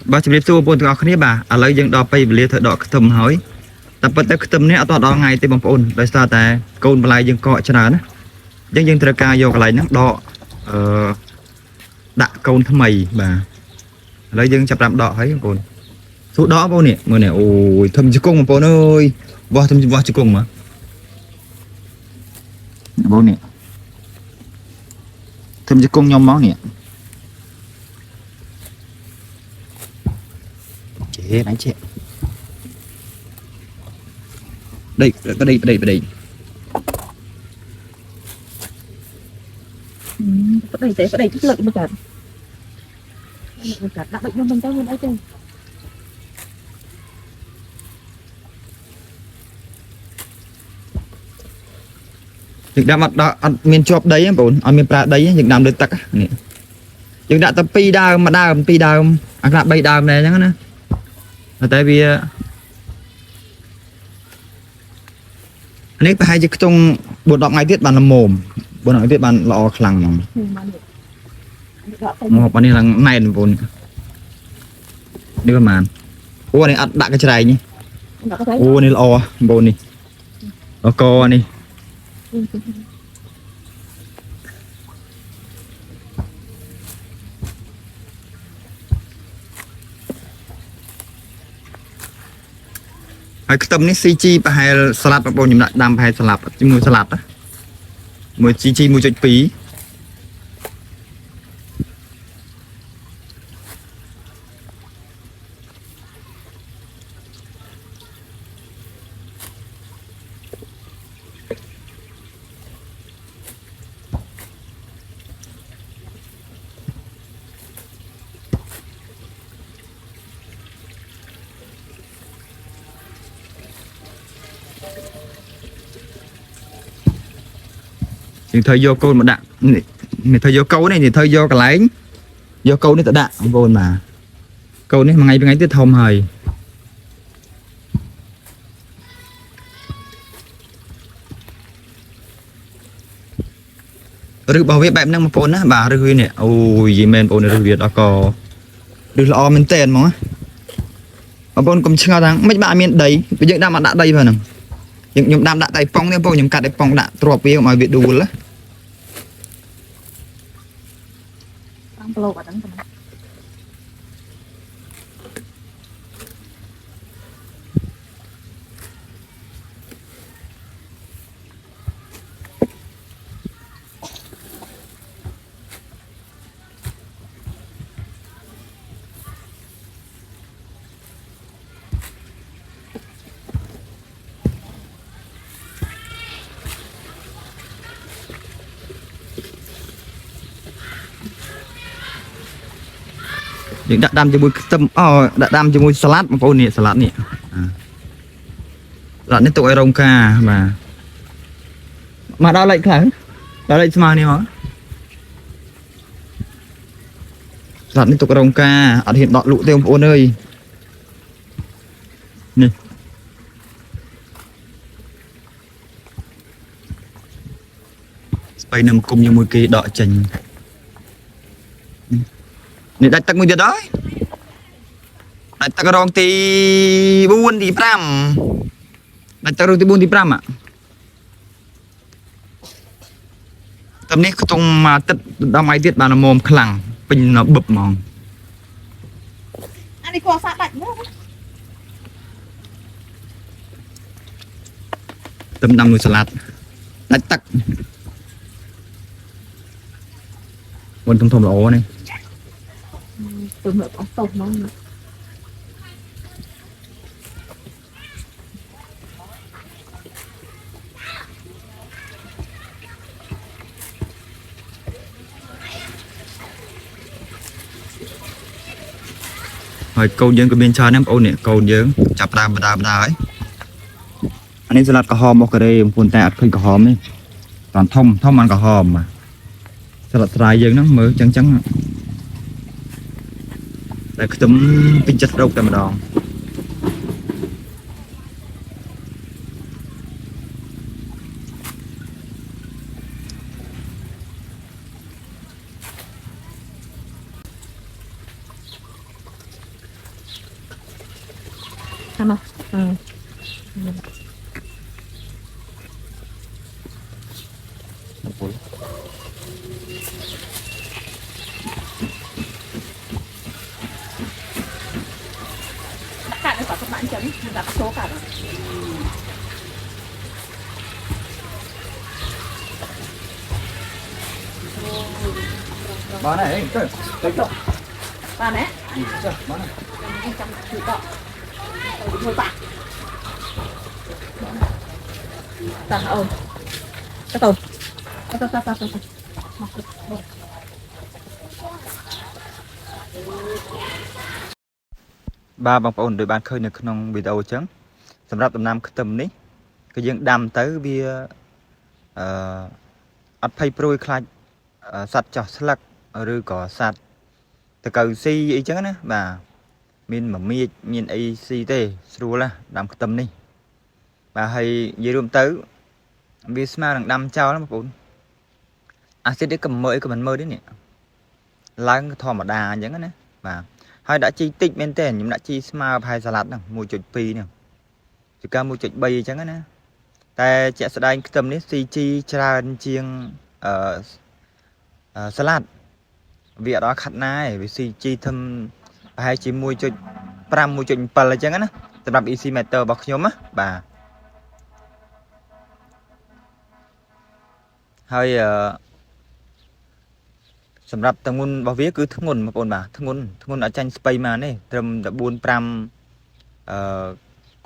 bà chụp số bốn từ kia bà à lấy dân đo bay về thợ đọ thầm hỏi tập bật tới thầm này ở tọa đo ngày tới bằng phôn tại sao tại câu lại dân cọ cho nó dân tra ca vô lại nó đọ đạ câu thầm mày bà lấy dân chập làm đọ thấy còn số đó bao nè người này ôi thầm chứ cung mà phôn ơi vào thầm vào chứ cung mà bao nè thầm chứ cung nhóm máu nè chế đánh chế đây cái đây có đây chất lượng một cả đặc biệt mình cho mình ấy chứ những đám đó miền chọp đấy bốn ở miền pra đấy những đám được tắc này những đã tập pi đào mà đào pi đào ăn lại bay đào này nhá là tại vì anh hay chỉ trong bột đọng ngày tiết bàn làm mồm bột đọng ngày tiết bàn lọ khẳng một bàn này là này là vốn đi con màn ô này ăn đạn cái trái nhỉ ô này lọ bồn này lọ co này cái tầm này CG và hay salad và bồn nhầm lại đam hay salad chứ mua salad á mua CG mua cho phí thì thời vô câu mà đạn mình thời vô câu này thì thời vô cái lấy vô câu này tự đạn vô mà câu này mà ngày tiếp thông hời rực bảo vệ bạn năng một phone á bà rực nè ôi gì men phone rực việt đó có được lo mình tiền mà ở phone cũng chưa thắng mấy bạn miền đấy bây giờ đang mà đã đây vào nè những đam đã tay phong nên phone những cắt để phong đã trộp về mà việc đủ lắm những đã đam cho mùi tâm đã đam cho mùi salad mà phone nè salad nè salad này tụi rong ca mà đã lại khẳng đã lại mà nè hả salad này tụi rong ca ở hiện đoạn lụ tiêu phone ơi nè bay nằm cùng như mùi kia đọ chành này đặt tắc một giờ đó đặt tắc rong thì buôn thì pram đặt tắc rong thì buôn thì pram ạ tầm này trong mà tất đau máy tiết bàn là mồm khẳng bình nó bập mòn anh đi qua sát đánh nữa tầm 5 người salad đặt tắc buôn thông thông lỗ này từ mẹ có tôm nó rồi câu dương của bên trái em ô nè câu dương chập đam ấy anh ấy salad có hòm một cái đây phun tẹt khơi có hòm ấy toàn thông ăn có hòm mà salad trái dương nó mới trắng để cái tấm pin chất đâu mà đòn Tham à? Ừ. Cả nó có các bạn chấm, mình đặt số cả rồi. Bán này, cái Bạn ấy, bán này. trong thử đỏ. Đúng rồi bạn. Dạ, Cái tàu. Tao. Ba bằng ổnដោយបានឃើញនៅក្នុងវីដេអូអញ្ចឹងសម្រាប់ដំណាំខ្ទឹមនេះគឺយើងដាំទៅវាអត់ភ័យព្រួយខ្លាចសត្វចោះស្លឹកឬក៏សត្វតកៅស៊ីអីចឹងណាបាទមានមមាញមានអីស៊ីទេស្រួលណាដាំខ្ទឹមនេះបាទហើយនិយាយរួមទៅវាស្មើនឹងដាំចោលណាបងប្អូនអាស៊ីតនេះក៏មើលអីក៏មិនមើលទេនេះឡើងធម្មតាអញ្ចឹងណាបាទហើយដាក់ជីតិចមែនទេខ្ញុំដាក់ជីស្មើផាយសាឡាត់ហ្នឹង 1.2 ហ្នឹងជាការ 1.3 អញ្ចឹងណាតែជាក់ស្ដែងខ្ទឹមនេះ CG ច្រើនជាងសាឡាត់វាអត់ដល់ខាត់ណាឯងវា CG ធំប្រហែលជា 1.5 1.7 អញ្ចឹងណាសម្រាប់ EC meter របស់ខ្ញុំណាបាទហើយសម្រាប់ទម្ងន់របស់វាគឺធ្ងន់បងប្អូនបាទធ្ងន់អត់ចាញ់ស្ពៃមកទេត្រឹមតែ 4-5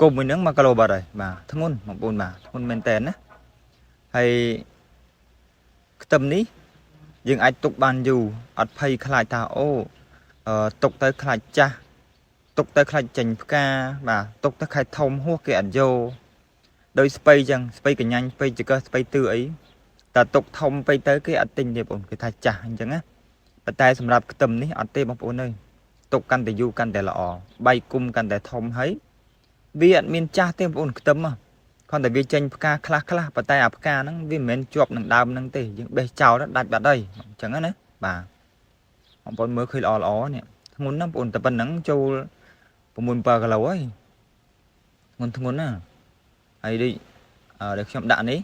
គុំមួយហ្នឹង1គីឡូបាត់ហើយបាទធ្ងន់បងប្អូនបាទធ្ងន់មែនតើណាហើយខ្ទឹមនេះយើងអាចទុកបានយូរអត់ភ័យខ្លាចថាអូទុកទៅខ្លាចចាស់ទុកទៅខ្លាចចេញផ្កាបាទទុកទៅខ្លាចធំហួសគេអត់យកដោយស្ពៃចឹងស្ពៃកញ្ញាញ់ស្ពៃចកស្ពៃទឺអីតែទុកធំពេកទៅគេអត់ទិញទេបងគេថាចាស់អញ្ចឹងណាប៉ុន្តែសម្រាប់ខ្ទឹមនេះអត់ទេបងប្អូនអើយទុកកាន់តែយូរកាន់តែល្អបែកគុំកាន់តែធំហើយវាអត់មានចាស់ទេបងប្អូនខ្ទឹមគ្រាន់តែវាចេញផ្កាខ្លះប៉ុន្តែអាផ្កាហ្នឹងវាមិនមែនជាប់នឹងដើមហ្នឹងទេយើងបេះចោលដាច់បាត់ហើយអញ្ចឹងណាបាទបងប្អូនមើលឃើញល្អនេះធ្ងន់ណាបងប្អូនតែប៉ុណ្្នឹងចូល6-7 គីឡូហើយធ្ងន់ណាហើយដូចខ្ញុំដាក់នេះ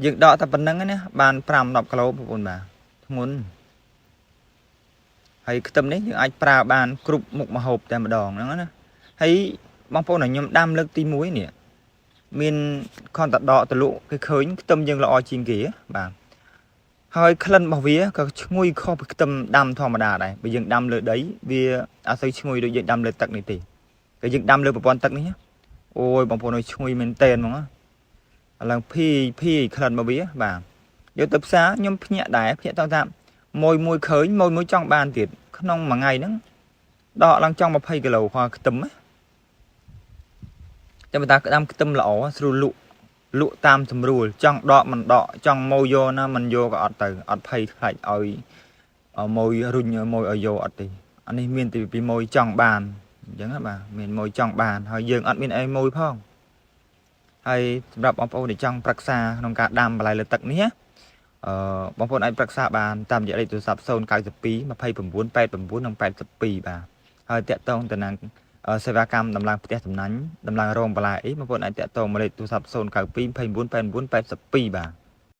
យើងដកតែប៉ុណ្្នឹងណាបាន 5-10 គីឡូបងប្អូនបាទធ្ងន់ហើយខ្ទឹមនេះយើងអាចប្រើបានគ្រប់មុខម្ហូបតែម្ដងហ្នឹងណាហើយបងប្អូនឲ្យខ្ញុំដាំលើកទី1នេះមានខនតដកតលក់គេឃើញខ្ទឹមយើងល្អជាងគេបាទហើយក្លិនរបស់វាក៏ឈ្ងុយខុសពីខ្ទឹមដាំធម្មតាដែរបើយើងដាំលើដីវាអត់សូវឈ្ងុយដូចយើងដាំលើទឹកនេះទេតែយើងដាំលើប្រព័ន្ធទឹកនេះអូយបងប្អូនអើយឈ្ងុយមែនតែនហ្មងឥឡូវភីក្លិនរបស់វាបាទយកទៅផ្សារខ្ញុំភ្ញាក់ដែរភ្ញាក់ថាមួយឃើញមួយចង់បានទៀតក្នុងមួយថ្ងៃហ្នឹងដកឡើងចង់20 គីឡូខខ្ទឹមណាតែបើតាក្តាមខ្ទឹមល្អស្រួលលក់តាមស្រួលចង់ដកមិនដកចង់ម៉ូយកណាមិនយកក៏អត់ទៅអត់ភ័យខ្លាចឲ្យម៉ូយរុញម៉ូយឲ្យយកអត់ទេអានេះមានតែពីម៉ូយចង់បានអញ្ចឹងណាបាទមានម៉ូយចង់បានហើយយើងអត់មានអីម៉ូយផងហើយសម្រាប់បងប្អូនដែលចង់ប្រឹក្សាក្នុងការដាំបន្លែលើទឹកនេះបងប្អូនអាចប្រឹក្សាបានតាមរយៈលេខទូរស័ព្ទ092 29 89 និង 82បាទហើយតាក់ទងទៅនឹងសេវាកម្មដំឡើងផ្ទះសំណាញ់ដំឡើងរោងបន្លែអីបងប្អូនអាចតាក់ទងមកលេខទូរស័ព្ទ092 29 89 82បាទ